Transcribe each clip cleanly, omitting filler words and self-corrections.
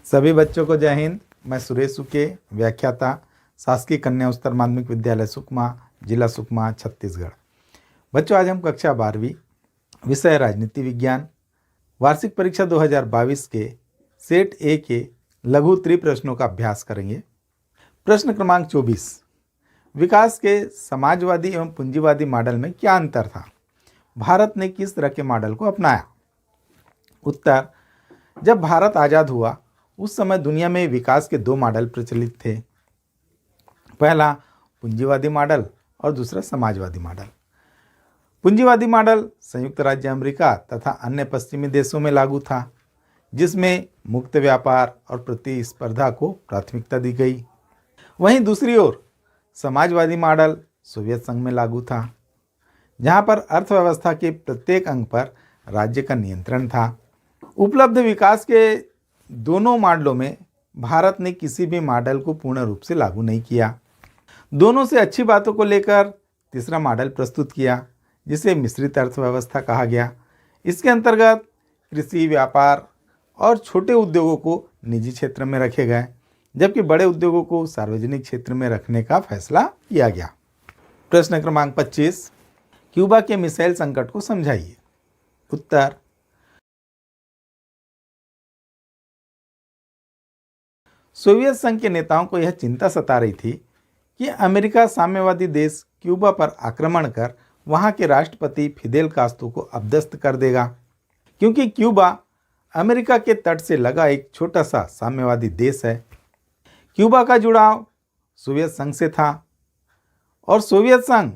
सभी बच्चों को जय हिंद। मैं सुरेश सुके, व्याख्याता, शासकीय कन्या उच्चतर माध्यमिक विद्यालय सुकमा, जिला सुकमा, छत्तीसगढ़। बच्चों, आज हम कक्षा 12वीं, विषय राजनीति विज्ञान, वार्षिक परीक्षा 2022 के सेट ए के लघु त्रिप्रश्नों का अभ्यास करेंगे। प्रश्न क्रमांक 24, विकास के समाजवादी एवं पूंजीवादी मॉडल में क्या अंतर था? भारत ने किस तरह के मॉडल को अपनाया? उत्तर, जब भारत आज़ाद हुआ उस समय दुनिया में विकास के दो मॉडल प्रचलित थे। पहला पूंजीवादी मॉडल और दूसरा समाजवादी मॉडल। पूंजीवादी मॉडल संयुक्त राज्य अमेरिका तथा अन्य पश्चिमी देशों में लागू था, जिसमें मुक्त व्यापार और प्रतिस्पर्धा को प्राथमिकता दी गई। वहीं दूसरी ओर समाजवादी मॉडल सोवियत संघ में लागू था, जहां पर अर्थव्यवस्था के प्रत्येक अंग पर राज्य का नियंत्रण था। उपलब्ध विकास के दोनों मॉडलों में भारत ने किसी भी मॉडल को पूर्ण रूप से लागू नहीं किया। दोनों से अच्छी बातों को लेकर तीसरा मॉडल प्रस्तुत किया, जिसे मिश्रित अर्थव्यवस्था कहा गया। इसके अंतर्गत कृषि, व्यापार और छोटे उद्योगों को निजी क्षेत्र में रखे गए, जबकि बड़े उद्योगों को सार्वजनिक क्षेत्र में रखने का फैसला किया गया। प्रश्न क्रमांक 25, क्यूबा के मिसाइल संकट को समझाइए। उत्तर, सोवियत संघ के नेताओं को यह चिंता सता रही थी कि अमेरिका साम्यवादी देश क्यूबा पर आक्रमण कर वहां के राष्ट्रपति फिदेल कास्त्रो को अपदस्थ कर देगा, क्योंकि क्यूबा अमेरिका के तट से लगा एक छोटा सा साम्यवादी देश है। क्यूबा का जुड़ाव सोवियत संघ से था और सोवियत संघ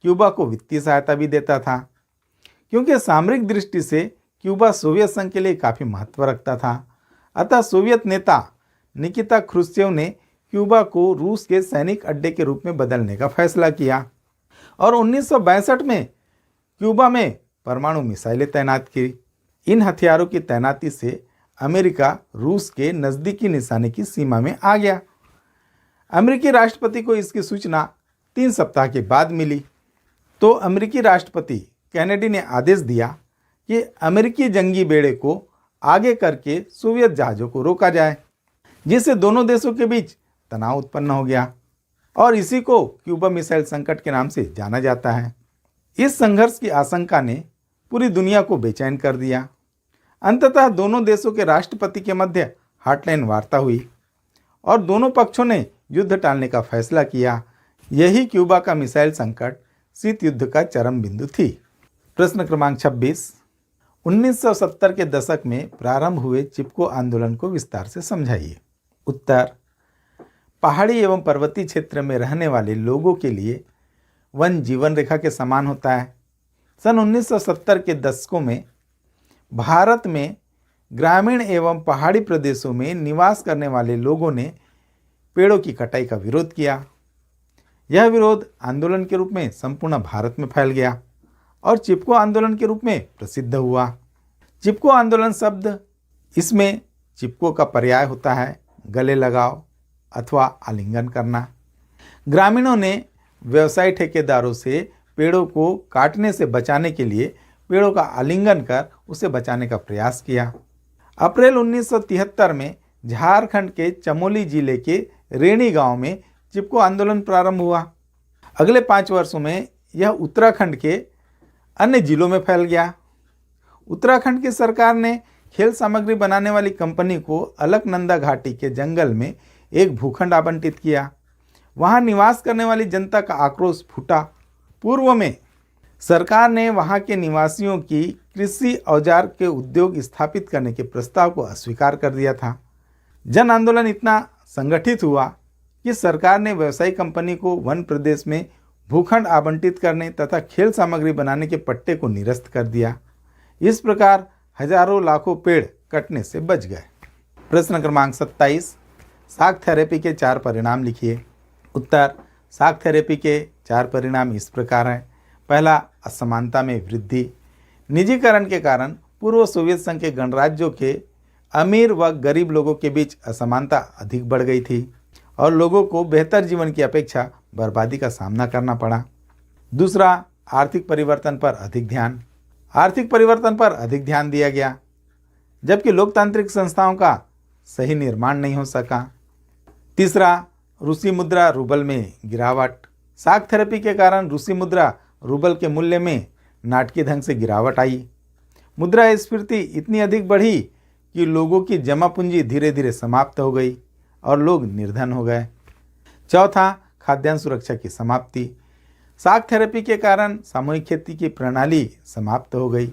क्यूबा को वित्तीय सहायता भी देता था, क्योंकि सामरिक दृष्टि से क्यूबा सोवियत संघ के लिए काफ़ी महत्व रखता था। अतः सोवियत नेता निकिता ख्रुश्चेव ने क्यूबा को रूस के सैनिक अड्डे के रूप में बदलने का फैसला किया और 1962 में क्यूबा में परमाणु मिसाइलें तैनात की। इन हथियारों की तैनाती से अमेरिका रूस के नज़दीकी निशाने की सीमा में आ गया। अमेरिकी राष्ट्रपति को इसकी सूचना 3 सप्ताह के बाद मिली, तो अमेरिकी राष्ट्रपति कैनेडी ने आदेश दिया कि अमेरिकी जंगी बेड़े को आगे करके सोवियत जहाज़ों को रोका जाए, जिससे दोनों देशों के बीच तनाव उत्पन्न हो गया और इसी को क्यूबा मिसाइल संकट के नाम से जाना जाता है। इस संघर्ष की आशंका ने पूरी दुनिया को बेचैन कर दिया। अंततः दोनों देशों के राष्ट्रपति के मध्य हॉटलाइन वार्ता हुई और दोनों पक्षों ने युद्ध टालने का फैसला किया। यही क्यूबा का मिसाइल संकट शीत युद्ध का चरम बिंदु थी। प्रश्न क्रमांक 26, 1970 के दशक में प्रारंभ हुए चिपको आंदोलन को विस्तार से समझाइए। उत्तर, पहाड़ी एवं पर्वतीय क्षेत्र में रहने वाले लोगों के लिए वन जीवन रेखा के समान होता है। सन 1970 के दशकों में भारत में ग्रामीण एवं पहाड़ी प्रदेशों में निवास करने वाले लोगों ने पेड़ों की कटाई का विरोध किया। यह विरोध आंदोलन के रूप में संपूर्ण भारत में फैल गया और चिपको आंदोलन के रूप में प्रसिद्ध हुआ। चिपको आंदोलन शब्द, इसमें चिपको का पर्याय होता है गले लगाव अथवा आलिंगन करना। ग्रामीणों ने व्यवसाय ठेकेदारों से पेड़ों को काटने से बचाने के लिए पेड़ों का आलिंगन कर उसे बचाने का प्रयास किया। अप्रैल 1973 में झारखंड के चमोली जिले के रेणी गांव में चिपको आंदोलन प्रारंभ हुआ। अगले 5 वर्षों में यह उत्तराखंड के अन्य जिलों में फैल गया। उत्तराखंड की सरकार ने खेल सामग्री बनाने वाली कंपनी को अलकनंदा घाटी के जंगल में एक भूखंड आवंटित किया। वहां निवास करने वाली जनता का आक्रोश फूटा। पूर्व में सरकार ने वहां के निवासियों की कृषि औजार के उद्योग स्थापित करने के प्रस्ताव को अस्वीकार कर दिया था। जन आंदोलन इतना संगठित हुआ कि सरकार ने व्यवसायिक कंपनी को वन प्रदेश में भूखंड आवंटित करने तथा खेल सामग्री बनाने के पट्टे को निरस्त कर दिया। इस प्रकार हजारों लाखों पेड़ कटने से बच गए। प्रश्न क्रमांक 27, शाक थेरेपी के 4 परिणाम लिखिए। उत्तर, शाक थेरेपी के 4 परिणाम इस प्रकार हैं। पहला, असमानता में वृद्धि। निजीकरण के कारण पूर्व सोवियत संघ के गणराज्यों के अमीर व गरीब लोगों के बीच असमानता अधिक बढ़ गई थी और लोगों को बेहतर जीवन की अपेक्षा बर्बादी का सामना करना पड़ा। दूसरा, आर्थिक परिवर्तन पर अधिक ध्यान। आर्थिक परिवर्तन पर अधिक ध्यान दिया गया, जबकि लोकतांत्रिक संस्थाओं का सही निर्माण नहीं हो सका। तीसरा, रूसी मुद्रा रूबल में गिरावट। शॉक थेरेपी के कारण रूसी मुद्रा रूबल के मूल्य में नाटकीय ढंग से गिरावट आई। मुद्रास्फीति इतनी अधिक बढ़ी कि लोगों की जमा पूंजी धीरे धीरे समाप्त हो गई और लोग निर्धन हो गए। चौथा, खाद्यान्न सुरक्षा की समाप्ति। शॉक थेरेपी के कारण सामूहिक खेती की प्रणाली समाप्त हो गई।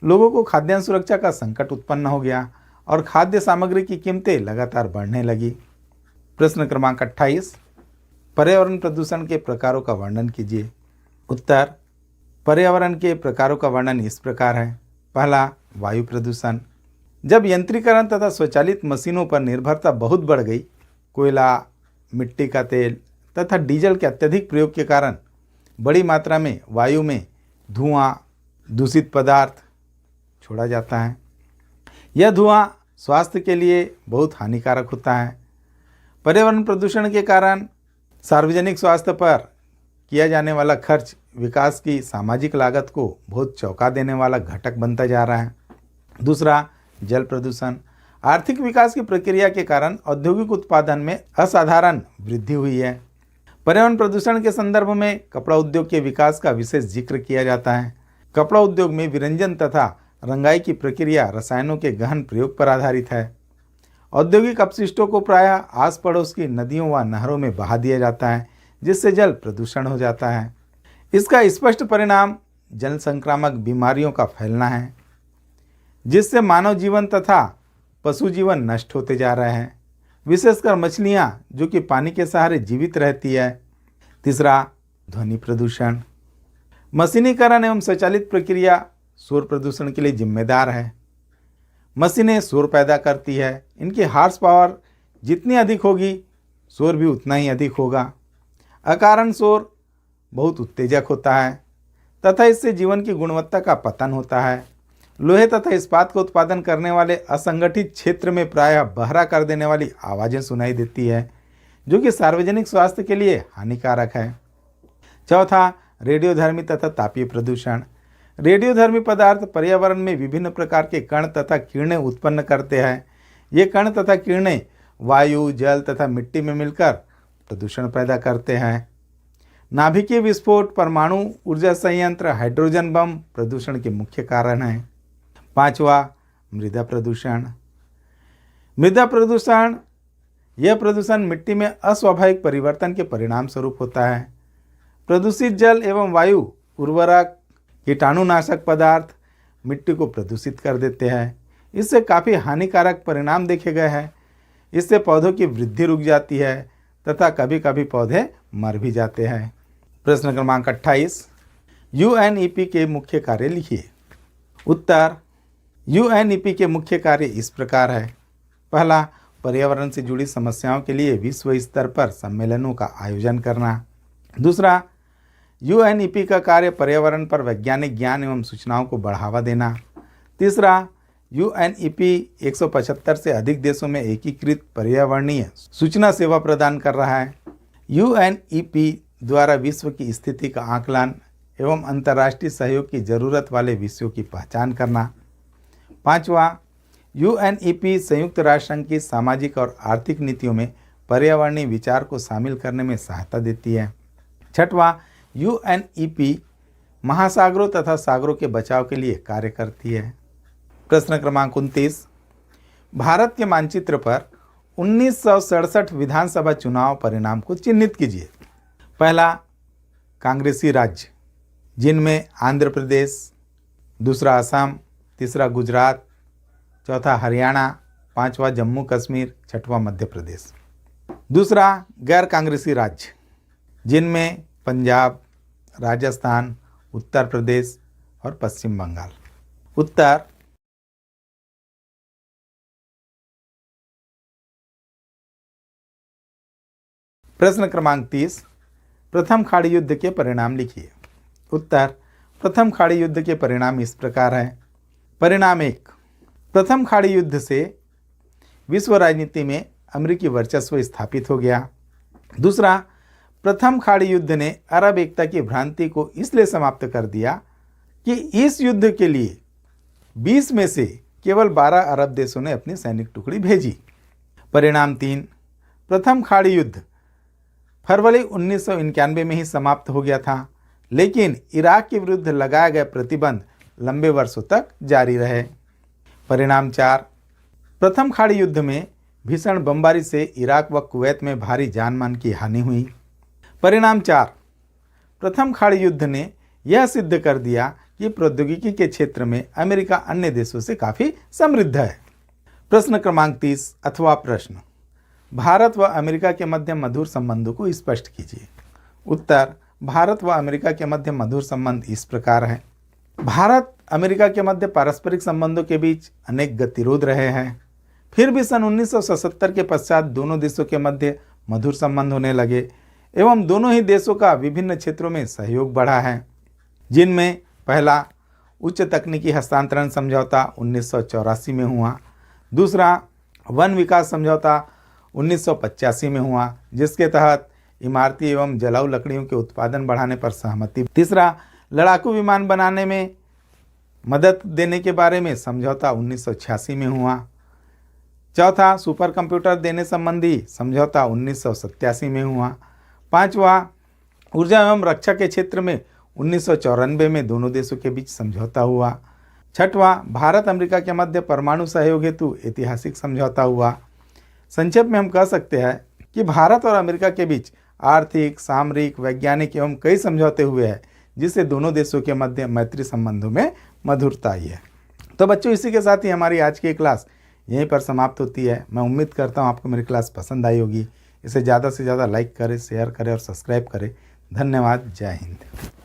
लोगों को खाद्यान्न सुरक्षा का संकट उत्पन्न हो गया और खाद्य सामग्री की कीमतें लगातार बढ़ने लगी। प्रश्न क्रमांक 28, पर्यावरण प्रदूषण के प्रकारों का वर्णन कीजिए। उत्तर, पर्यावरण के प्रकारों का वर्णन इस प्रकार है। पहला, वायु प्रदूषण। जब यंत्रीकरण तथा स्वचालित मशीनों पर निर्भरता बहुत बढ़ गई, कोयला, मिट्टी का तेल तथा डीजल के अत्यधिक प्रयोग के कारण बड़ी मात्रा में वायु में धुआं, दूषित पदार्थ छोड़ा जाता है। यह धुआं स्वास्थ्य के लिए बहुत हानिकारक होता है। पर्यावरण प्रदूषण के कारण सार्वजनिक स्वास्थ्य पर किया जाने वाला खर्च विकास की सामाजिक लागत को बहुत चौंका देने वाला घटक बनता जा रहा है। दूसरा, जल प्रदूषण। आर्थिक विकास की प्रक्रिया के कारण औद्योगिक उत्पादन में असाधारण वृद्धि हुई है। पर्यावरण प्रदूषण के संदर्भ में कपड़ा उद्योग के विकास का विशेष जिक्र किया जाता है। कपड़ा उद्योग में विरंजन तथा रंगाई की प्रक्रिया रसायनों के गहन प्रयोग पर आधारित है। औद्योगिक अपशिष्टों को प्रायः आस पड़ोस की नदियों व नहरों में बहा दिया जाता है, जिससे जल प्रदूषण हो जाता है। इसका स्पष्ट परिणाम जल संक्रामक बीमारियों का फैलना है, जिससे मानव जीवन तथा पशु जीवन नष्ट होते जा रहे हैं, विशेषकर मछलियां जो कि पानी के सहारे जीवित रहती है। तीसरा, ध्वनि प्रदूषण। मशीनीकरण एवं स्वचालित प्रक्रिया शोर प्रदूषण के लिए जिम्मेदार है। मशीनें शोर पैदा करती है। इनकी हार्स पावर जितनी अधिक होगी, शोर भी उतना ही अधिक होगा। अकारण शोर बहुत उत्तेजक होता है तथा इससे जीवन की गुणवत्ता का पतन होता है। लोहे तथा इस्पात का उत्पादन करने वाले असंगठित क्षेत्र में प्रायः बहरा कर देने वाली आवाज़ें सुनाई देती है, जो कि सार्वजनिक स्वास्थ्य के लिए हानिकारक है। चौथा, रेडियोधर्मी तथा तापीय प्रदूषण। रेडियोधर्मी पदार्थ पर्यावरण में विभिन्न प्रकार के कण तथा किरणें उत्पन्न करते हैं। ये कण तथा किरणें वायु, जल तथा मिट्टी में मिलकर प्रदूषण पैदा करते हैं। नाभिकीय विस्फोट, परमाणु ऊर्जा संयंत्र, हाइड्रोजन बम प्रदूषण के मुख्य कारण हैं। पांचवा, मृदा प्रदूषण। मृदा प्रदूषण, यह प्रदूषण मिट्टी में अस्वाभाविक परिवर्तन के परिणाम स्वरूप होता है। प्रदूषित जल एवं वायु, उर्वरक, कीटाणुनाशक पदार्थ मिट्टी को प्रदूषित कर देते हैं। इससे काफ़ी हानिकारक परिणाम देखे गए हैं। इससे पौधों की वृद्धि रुक जाती है तथा कभी कभी पौधे मर भी जाते हैं। प्रश्न क्रमांक 28, यूएनईपी के मुख्य कार्य लिखिए। उत्तर, यूएनईपी के मुख्य कार्य इस प्रकार है। पहला, पर्यावरण से जुड़ी समस्याओं के लिए विश्व स्तर पर सम्मेलनों का आयोजन करना। दूसरा, यूएनईपी का कार्य पर्यावरण पर वैज्ञानिक ज्ञान एवं सूचनाओं को बढ़ावा देना। तीसरा, यूएनईपी 175 से अधिक देशों में एकीकृत पर्यावरणीय सूचना सेवा प्रदान कर रहा है। यूएनईपी द्वारा विश्व की स्थिति का आकलन एवं अंतर्राष्ट्रीय सहयोग की जरूरत वाले विषयों की पहचान करना। पांचवा, यूएनईपी संयुक्त राष्ट्र संघ की सामाजिक और आर्थिक नीतियों में पर्यावरणीय विचार को शामिल करने में सहायता देती है। छठवां, यूएनईपी महासागरों तथा सागरों के बचाव के लिए कार्य करती है। प्रश्न क्रमांक 29, भारत के मानचित्र पर 1967 विधानसभा चुनाव परिणाम को चिन्हित कीजिए। पहला, कांग्रेसी राज्य, जिनमें आंध्र प्रदेश, दूसरा असम, तीसरा गुजरात, चौथा हरियाणा, पांचवा जम्मू कश्मीर, छठवां मध्य प्रदेश। दूसरा, गैर कांग्रेसी राज्य, जिनमें पंजाब, राजस्थान, उत्तर प्रदेश और पश्चिम बंगाल। उत्तर, प्रश्न क्रमांक 30, प्रथम खाड़ी युद्ध के परिणाम लिखिए। उत्तर, प्रथम खाड़ी युद्ध के परिणाम इस प्रकार हैं। परिणाम 1, प्रथम खाड़ी युद्ध से विश्व राजनीति में अमेरिकी वर्चस्व स्थापित हो गया। दूसरा, प्रथम खाड़ी युद्ध ने अरब एकता की भ्रांति को इसलिए समाप्त कर दिया कि इस युद्ध के लिए 20 में से केवल 12 अरब देशों ने अपनी सैनिक टुकड़ी भेजी। परिणाम 3, प्रथम खाड़ी युद्ध फरवरी 1991 में ही समाप्त हो गया था, लेकिन इराक के विरुद्ध लगाए गए प्रतिबंध लंबे वर्षों तक जारी रहे। परिणाम 4, प्रथम खाड़ी युद्ध में भीषण बमबारी से इराक व कुवैत में भारी जानमाल की हानि हुई। परिणाम 4, प्रथम खाड़ी युद्ध ने यह सिद्ध कर दिया कि प्रौद्योगिकी के क्षेत्र में अमेरिका अन्य देशों से काफ़ी समृद्ध है। प्रश्न क्रमांक 30 अथवा प्रश्न, भारत व अमेरिका के मध्य मधुर संबंधों को स्पष्ट कीजिए। उत्तर, भारत व अमेरिका के मध्य मधुर संबंध इस प्रकार है। भारत अमेरिका के मध्य पारस्परिक संबंधों के बीच अनेक गतिरोध रहे हैं, फिर भी सन 1977 के पश्चात दोनों देशों के मध्य मधुर संबंध होने लगे एवं दोनों ही देशों का विभिन्न क्षेत्रों में सहयोग बढ़ा है, जिनमें पहला उच्च तकनीकी हस्तांतरण समझौता 1984 में हुआ, दूसरा वन विकास समझौता 1985 में हुआ, जिसके तहत इमारती एवं जलाऊ लकड़ियों के उत्पादन बढ़ाने पर सहमति, तीसरा लड़ाकू विमान बनाने में मदद देने के बारे में समझौता 1986 में हुआ, चौथा सुपर कंप्यूटर देने संबंधी समझौता 1987 में हुआ, पांचवा ऊर्जा एवं रक्षा के क्षेत्र में 1994 में दोनों देशों के बीच समझौता हुआ, छठवां भारत अमेरिका के मध्य परमाणु सहयोग हेतु ऐतिहासिक समझौता हुआ। संक्षेप में हम कह सकते हैं कि भारत और अमेरिका के बीच आर्थिक, सामरिक, वैज्ञानिक एवं कई समझौते हुए हैं, जिससे दोनों देशों के मध्य मैत्री संबंधों में मधुरता आई है। तो बच्चों, इसी के साथ ही हमारी आज की क्लास यहीं पर समाप्त होती है। मैं उम्मीद करता हूँ आपको मेरी क्लास पसंद आई होगी। इसे ज़्यादा से ज़्यादा लाइक करें, शेयर करें और सब्सक्राइब करें। धन्यवाद। जय हिंद।